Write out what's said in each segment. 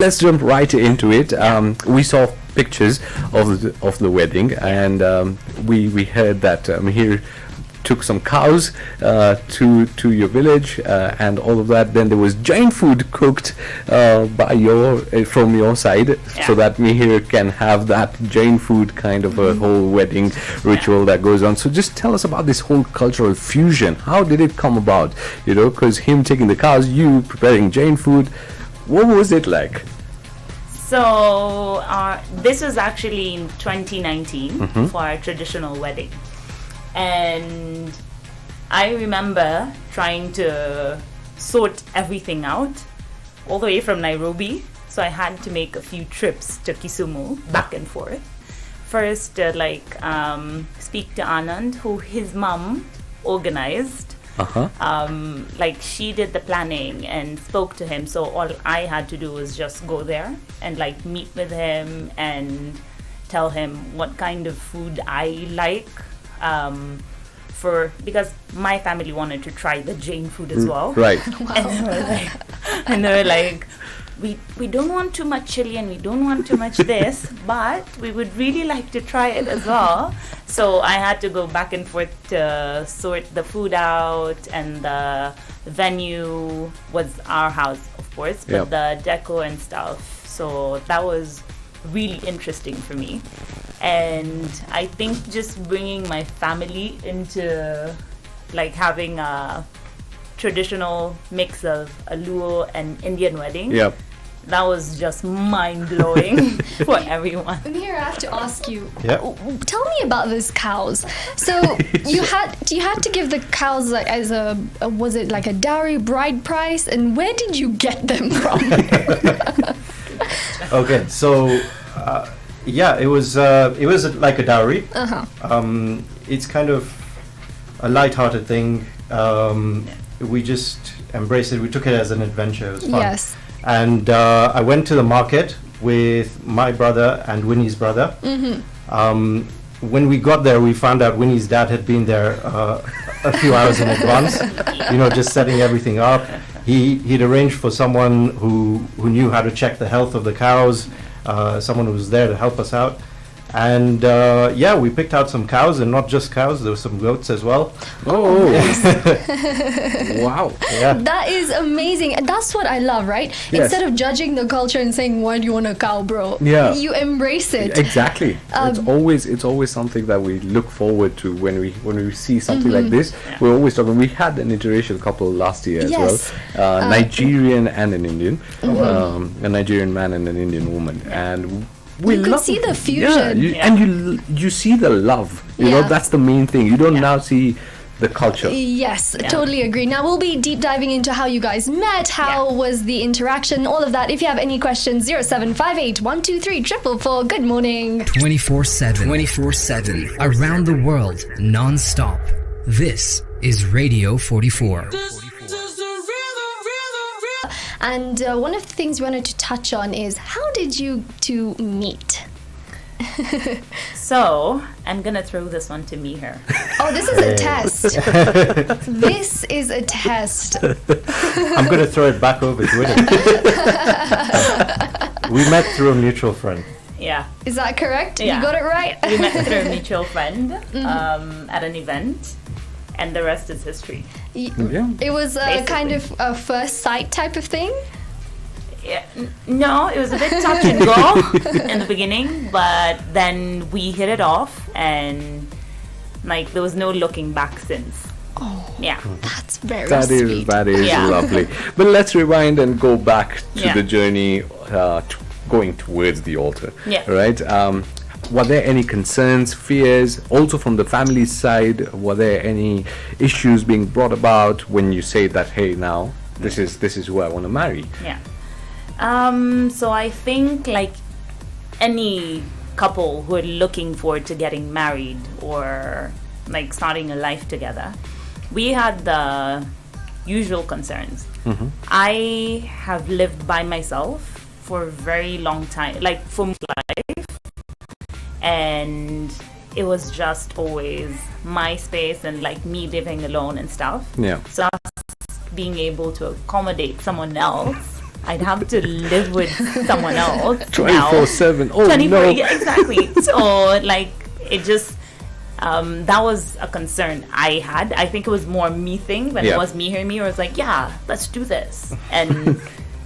let's jump right into it. We saw pictures of the wedding, and we heard that Mihir took some cows to your village and all of that. Then there was Jain food cooked from your side, so that Mihir can have that Jain food kind of a whole wedding ritual that goes on. So just tell us about this whole cultural fusion. How did it come about? You know, because him taking the cows, you preparing Jain food. What was it like? So this was actually in 2019 for our traditional wedding. And I remember trying to sort everything out all the way from Nairobi. So I had to make a few trips to Kisumu, back and forth. First, speak to Anand, who his mom organized. She did the planning and spoke to him. So all I had to do was just go there and meet with him and tell him what kind of food I like. Because my family wanted to try the Jain food as well. Right. Wow. And they were like, we don't want too much chili and we don't want too much this, but we would really like to try it as well. So I had to go back and forth to sort the food out, and the venue was our house, of course, but the deco and stuff. So that was really interesting for me. And I think just bringing my family into having a traditional mix of a Luo and Indian wedding. Yep. That was just mind-blowing for everyone. And here I have to ask you, tell me about these cows. So you had to give the cows as was it like a dowry bride price, and where did you get them from? Okay, so it was like a dowry. It's kind of a light-hearted thing. We just embraced it. We took it as an adventure. It was fun. Yes. And I went to the market with my brother and Winnie's brother. When we got there, we found out Winnie's dad had been there a few hours in advance, just setting everything up. He'd arranged for someone who knew how to check the health of the cows, someone who was there to help us out. And we picked out some cows, and not just cows, there were some goats as well. Oh, wow. Yeah. That is amazing. And that's what I love, right? Yes. Instead of judging the culture and saying, why do you want a cow, bro? Yeah. You embrace it. Exactly. It's always something that we look forward to when we see something like this. We're always talking. We had an interracial couple last year as well. Nigerian and an Indian. A Nigerian man and an Indian woman. And you could see the fusion. And you see the love. You know, that's the main thing. You don't now see the culture. Yes, totally agree. Now we'll be deep diving into how you guys met, how was the interaction, all of that. If you have any questions, 0758 123 444. Good morning. 24/7 around the world, non-stop. This is Radio 44. And one of the things we wanted to touch on is, how did you two meet? So I'm gonna throw this one to me here. Oh, this is a test. This is a test. I'm going to throw it back over to Winnie. We met through a mutual friend. Yeah. Is that correct? Yeah. You got it right? We met through a mutual friend at an event, and the rest is history. It was kind of a first sight type of thing? Yeah, no, it was a bit touch and go in the beginning, but then we hit it off, and there was no looking back since. Oh, yeah, that's very sweet. That is lovely. But let's rewind and go back to the journey going towards the altar. Yeah. Right. Were there any concerns, fears, also from the family side? Were there any issues being brought about when you say that, hey, now this is who I want to marry? Yeah. So I think any couple who are looking forward to getting married or starting a life together, we had the usual concerns. I have lived by myself for a very long time, for my life, and it was just always my space and me living alone and stuff. Yeah. So being able to accommodate someone else I'd have to live with someone else 24/7. Oh 24, no. yeah, exactly. So like it just that was a concern I had. I think it was more me thing than it was me hearing me. Or it was like, yeah, let's do this. And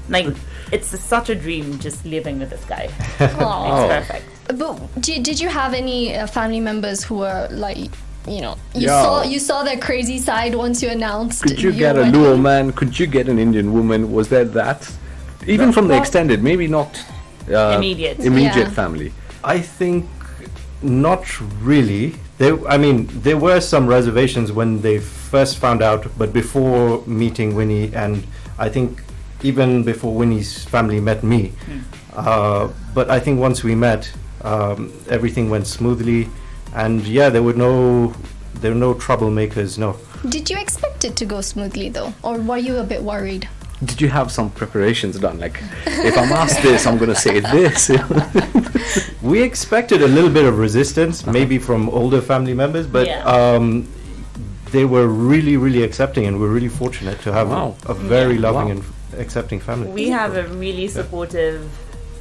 like it's such a dream just living with this guy. Aw. It's perfect. But did you have any family members who were like, you know, Yeah. you saw their crazy side once you announced? Could you your get a wedding? Luo man? Could you get an Indian woman? Was there that? Even from the extended, maybe not Immediate. Yeah. family. I think not really. There were some reservations when they first found out, but before meeting Winnie, and I think even before Winnie's family met me. But I think once we met, everything went smoothly, and yeah, there were no troublemakers. No. Did you expect it to go smoothly though, or were you a bit worried? Did you have some preparations done? Like, if I'm asked this, I'm going to say this. We expected a little bit of resistance, maybe from older family members, but they were really, really accepting, and we're really fortunate to have a very loving and accepting family. We have a really supportive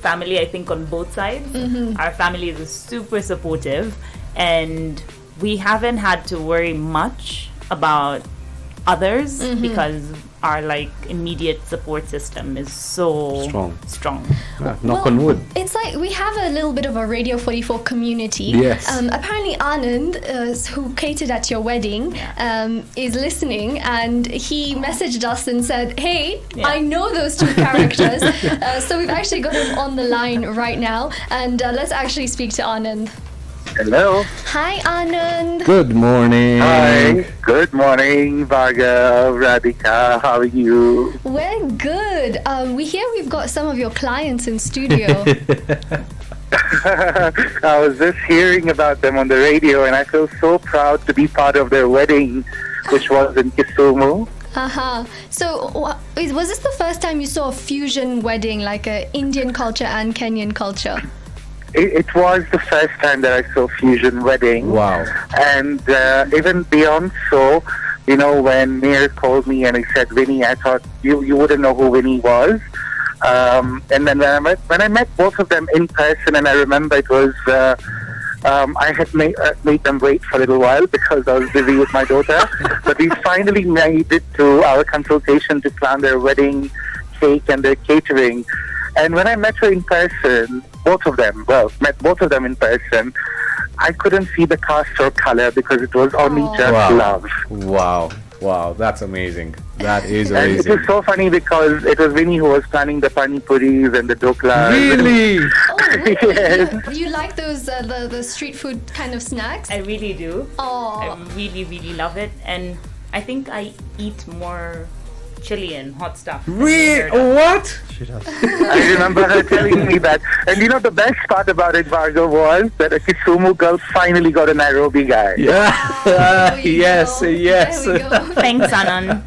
family, I think, on both sides. Our family is super supportive, and we haven't had to worry much about others because our like immediate support system is so strong. Knock on wood. It's like we have a little bit of a Radio 44 community. Yes. Apparently Anand, who catered at your wedding, is listening, and he messaged us and said, hey, I know those two characters. So we've actually got him on the line right now, and let's actually speak to Anand. Hello. Hi, Anand. Good morning. Hi. Good morning, Bhargav, Radhika. How are you? We're good. We hear we've got some of your clients in studio. I was just hearing about them on the radio, and I feel so proud to be part of their wedding, which was in Kisumu. So was this the first time you saw a fusion wedding, like a Indian culture and Kenyan culture? It was the first time that I saw fusion wedding. Wow. And even beyond so, you know, when Mir called me and he said Winnie, I thought you wouldn't know who Winnie was. And then when I met both of them in person, and I remember it was I had made them wait for a little while because I was busy with my daughter. But we finally made it to our consultation to plan their wedding cake and their catering. And when I met her in person, met both of them in person, I couldn't see the cast or color because it was only just love. Wow, that's amazing. That is And it amazing. was so funny because it was Winnie who was planning the pani puris and the doklas. Really? Yes. You like those the street food kind of snacks? I really do. I Oh, really, really love it, and I think I eat more chili and hot stuff. than Really? dessert. What? I remember her telling me that. And you know, the best part about it, Bhargav, was that a Kisumu girl finally got a Nairobi guy. Yeah. there we Yes, go. yes. There we go. Thanks, Anand.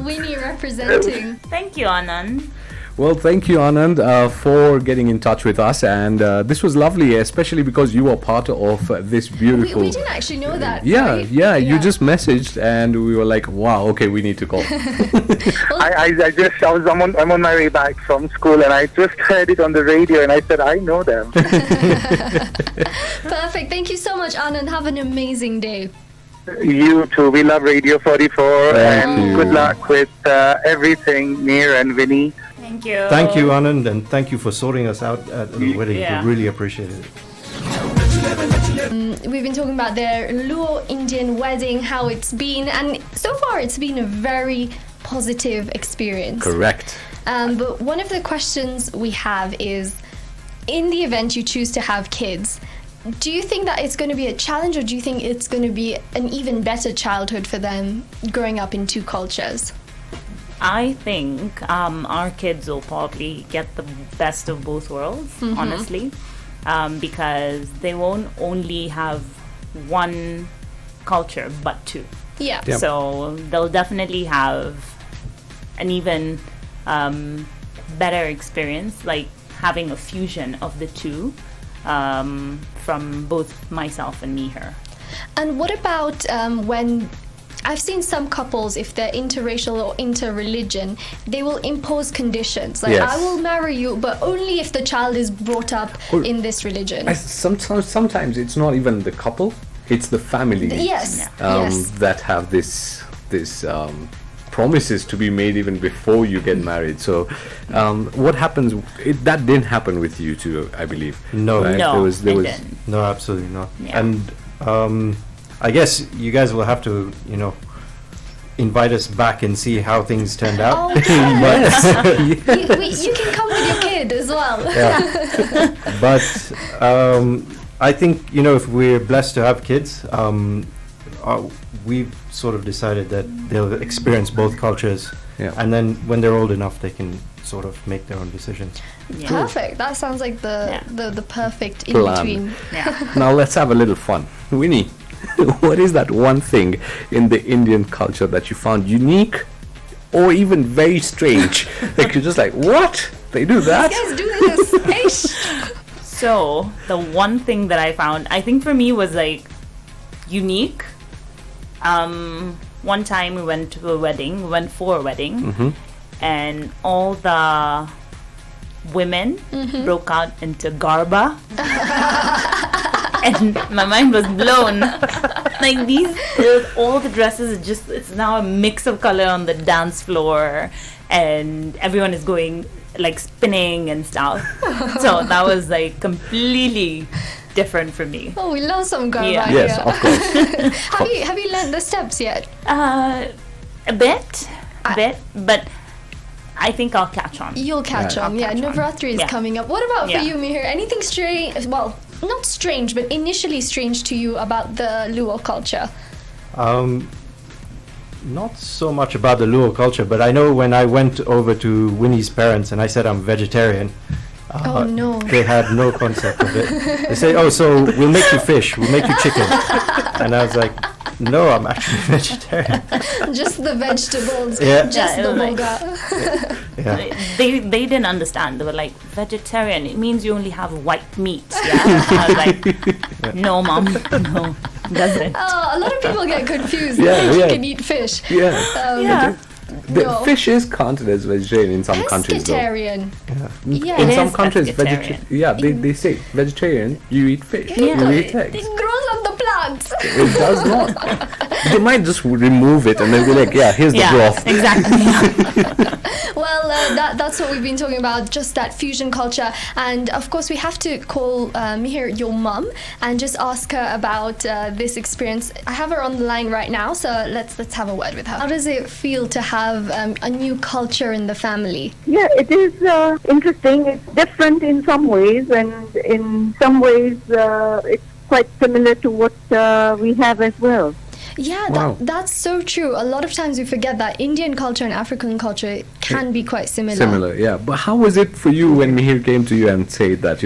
Winnie representing. Thank you, Anand. Well, thank you, Anand, for getting in touch with us, and this was lovely, especially because you are part of this beautiful. We didn't actually know that. Yeah, right? yeah, you just messaged, and we were like, "Wow, okay, we need to call." I'm on my way back from school, and I just heard it on the radio, and I said, I know them. Perfect. Thank you so much, Anand. Have an amazing day. You too. We love Radio 44, Thank and you. good luck with everything, Mir and Winnie. Thank you. Thank you, Anand, and thank you for sorting us out at the wedding. Yeah. We really appreciate it. We've been talking about their Luo Indian wedding, how it's been, and so far it's been a very positive experience. Correct. But one of the questions we have is, in the event you choose to have kids, do you think that it's going to be a challenge, or do you think it's going to be an even better childhood for them growing up in two cultures? I think our kids will probably get the best of both worlds, honestly, because they won't only have one culture, but two. Yeah. Yep. So they'll definitely have an even better experience, like having a fusion of the two from both myself and Mihir. And what about when I've seen some couples, if they're interracial or interreligion, they will impose conditions. Like, Yes. I will marry you, but only if the child is brought up Or- in this religion. Sometimes it's not even the couple; it's the family. Yes, Um, yes. That have this promises to be made even before you get married. So, what happens? That didn't happen with you two, I believe. No. right? No, there it was didn't. No, absolutely not. Yeah. And I guess you guys will have to, invite us back and see how things turned out. Oh, yes. you can come with your kid as well. But I think, if we're blessed to have kids, we've sort of decided that they'll experience both cultures. Yeah. And then when they're old enough, they can sort of make their own decisions. Yeah. Perfect. That sounds like Yeah. the perfect in Plan. between. Yeah. Now let's have a little fun. Winnie, what is that one thing in the Indian culture that you found unique or even very strange? Like you're just like, what? They do that? You guys do this. Ish. So the one thing that I found, I think for me was like unique. One time we went to a wedding, for a wedding, and all the women broke out into garba. And my mind was blown. Like all the dresses are it's now a mix of color on the dance floor, and everyone is going like spinning and stuff. So that was like completely different for me. Oh, we love some garba Yeah. Yes, here. of course. Have you learned the steps yet? A bit, but I think I'll catch on. You'll catch Yeah. on. Yeah, I'll catch on. Navratri is Yeah. coming up. What about for Yeah. you, Mihir? Anything strange? Well, not strange, but initially strange to you about the Luo culture? Not so much about the Luo culture, but I know when I went over to Winnie's parents and I said I'm vegetarian, Oh, no. they had no concept of it. They say, "Oh, so we'll make you fish, we'll make you chicken," and I was like, "No, I'm actually vegetarian." Just the vegetables. Yeah. Just Yeah, it the was like- moga. Yeah. They didn't understand. They were like, vegetarian, it means you only have white meat. Yeah. I was like, no, mom, no, doesn't. Oh, a lot of people get confused. Yeah, They think yeah. you can eat fish. Yeah. Yeah. The No. fish is counted as vegetarian in some countries, though. Pescatarian. Yeah. In It some is countries, pescatarian. they say vegetarian, you eat fish, Yeah. you eat eggs. It grows on the plants. It does not. They might just remove it and they'll be like, yeah, here's the Yeah, broth. exactly. Well, that's what we've been talking about, just that fusion culture. And of course, we have to call Mihir your mum and just ask her about this experience. I have her on the line right now, so let's have a word with her. How does it feel to have a new culture in the family? Yeah, it is interesting. It's different in some ways, and in some ways it's quite similar to what we have as well. Yeah, Wow. that's so true. A lot of times we forget that Indian culture and African culture can be quite similar. Similar, yeah. But how was it for you when Mihir came to you and said that,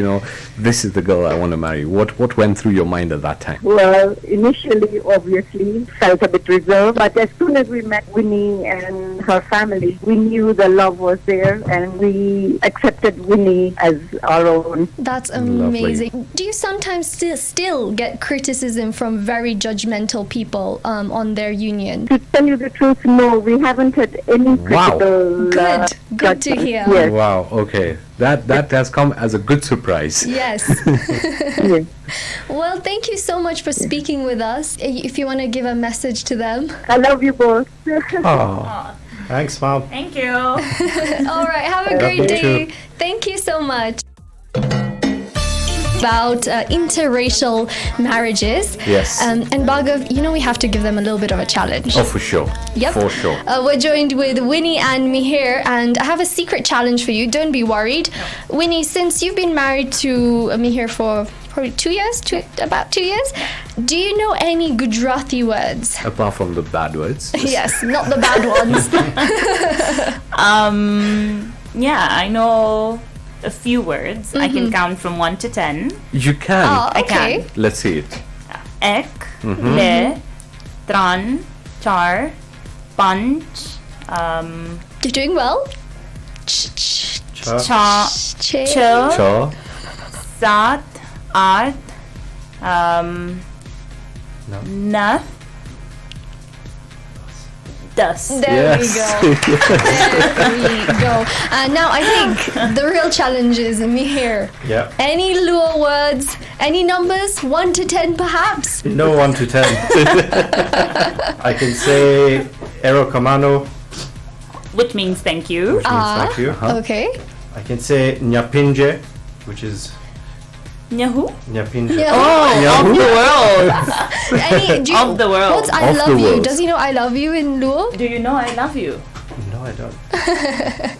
this is the girl I want to marry? What went through your mind at that time? Well, initially, obviously, felt a bit reserved, but as soon as we met Winnie and her family, we knew the love was there, and we accepted Winnie as our own. That's Lovely. amazing. Do you sometimes still get criticism from very judgmental people on their union? To tell you the truth, no, we haven't had any critical... Good to hear. Yes. Wow, okay. That has come as a good surprise. Yes. Yes. Well, thank you so much for speaking with us. If you want to give a message to them. I love you both. Oh, thanks, Mom. Thank you. All right, have a great you day. too. Thank you so much. About interracial marriages. Yes. And Bhargav, we have to give them a little bit of a challenge. Oh, for sure. Yep. For sure. We're joined with Winnie and Mihir, and I have a secret challenge for you. Don't be worried. Winnie, since you've been married to Mihir for probably about 2 years, do you know any Gujarati words? Apart from the bad words. Yes, not the bad ones. Yeah, I know a few words. I can count from 1 to 10. You can. Oh, I okay. can. Let's see it. Ek, le, tran, char, panch, You're doing well. cha, Che. cha, Cha. sat, art, No. nath, dust. There we Yes. go. There we go. And now I think the real challenge is me here. Yeah. Any Luo words, any numbers, 1 to 10 perhaps? No 1 to 10. I can say Ero Kamano, Which means thank you. which means thank you. Okay. I can say Nyapinje, which is Nyahu? Nyapinje. Yeah. Of the world. Of the world. What's I Of love the you? world. Does he know I love you in Luo? Do you know I love you? No, I don't.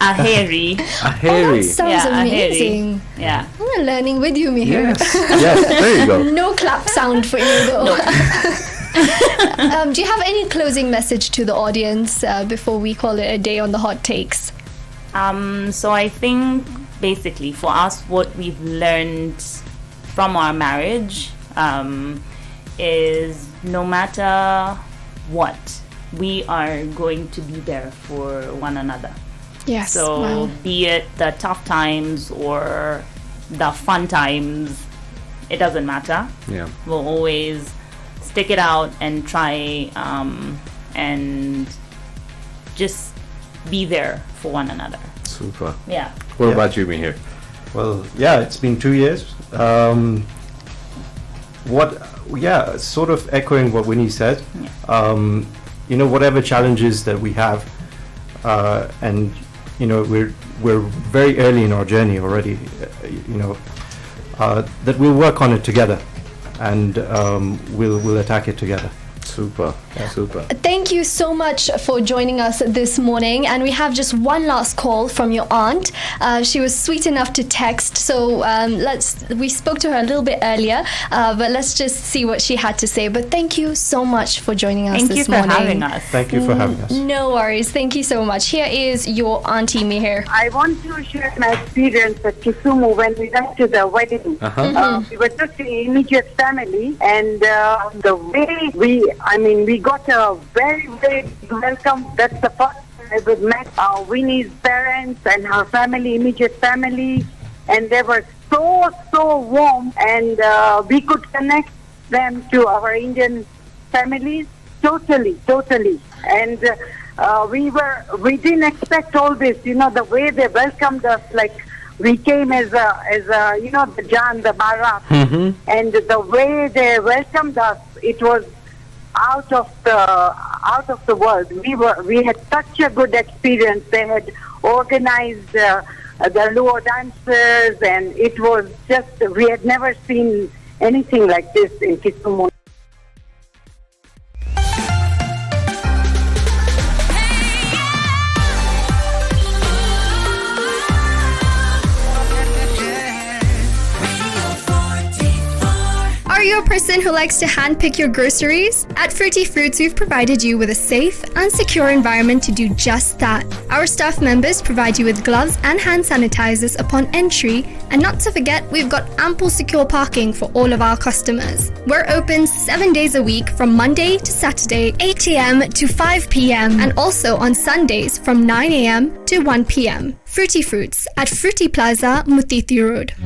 Aheri. Aheri. That sounds Yeah, amazing. Yeah. I'm learning with you, Mihir. Yes. Yes. There you go. No clap sound for you though. Do you have any closing message to the audience before we call it a day on the hot takes? So I think basically for us, what we've learned from our marriage is no matter what, we are going to be there for one another. Yes. So wow. be it the tough times or the fun times, it doesn't matter. Yeah. We'll always stick it out and try and just be there for one another. Super. Yeah. What Yeah. about you, Mihir? Well, yeah, it's been 2 years. Sort of echoing what Winnie said. Whatever challenges that we have, and we're very early in our journey already. That we'll work on it together, and we'll attack it together. Super. Super. Thank you so much for joining us this morning. And we have just one last call from your aunt. She was sweet enough to text. So we spoke to her a little bit earlier, but let's just see what she had to say. But thank you so much for joining us Thank you this for morning. having us. Thank you for having us. No worries. Thank you so much. Here is your auntie Mihir. I want to share my experience at Kisumu when we went to the wedding. We were just an immediate family, and the way we got a very, very big welcome. That's the first time I ever met Winnie's parents and her family, immediate family, and they were so warm, and we could connect them to our Indian families totally. And we didn't expect all this, the way they welcomed us, like we came as the Jan, the Barat, and the way they welcomed us, it was out of the world. We had such a good experience. They had organized the Luo dancers, and it was just, we had never seen anything like this in Kisumu. Are you a person who likes to handpick your groceries? At Fruity Fruits, we've provided you with a safe and secure environment to do just that. Our staff members provide you with gloves and hand sanitizers upon entry, and not to forget, we've got ample secure parking for all of our customers. We're open 7 days a week from Monday to Saturday, 8 a.m. to 5 p.m. and also on Sundays from 9 a.m. to 1 p.m. Fruity Fruits at Fruity Plaza, Mutiti Road.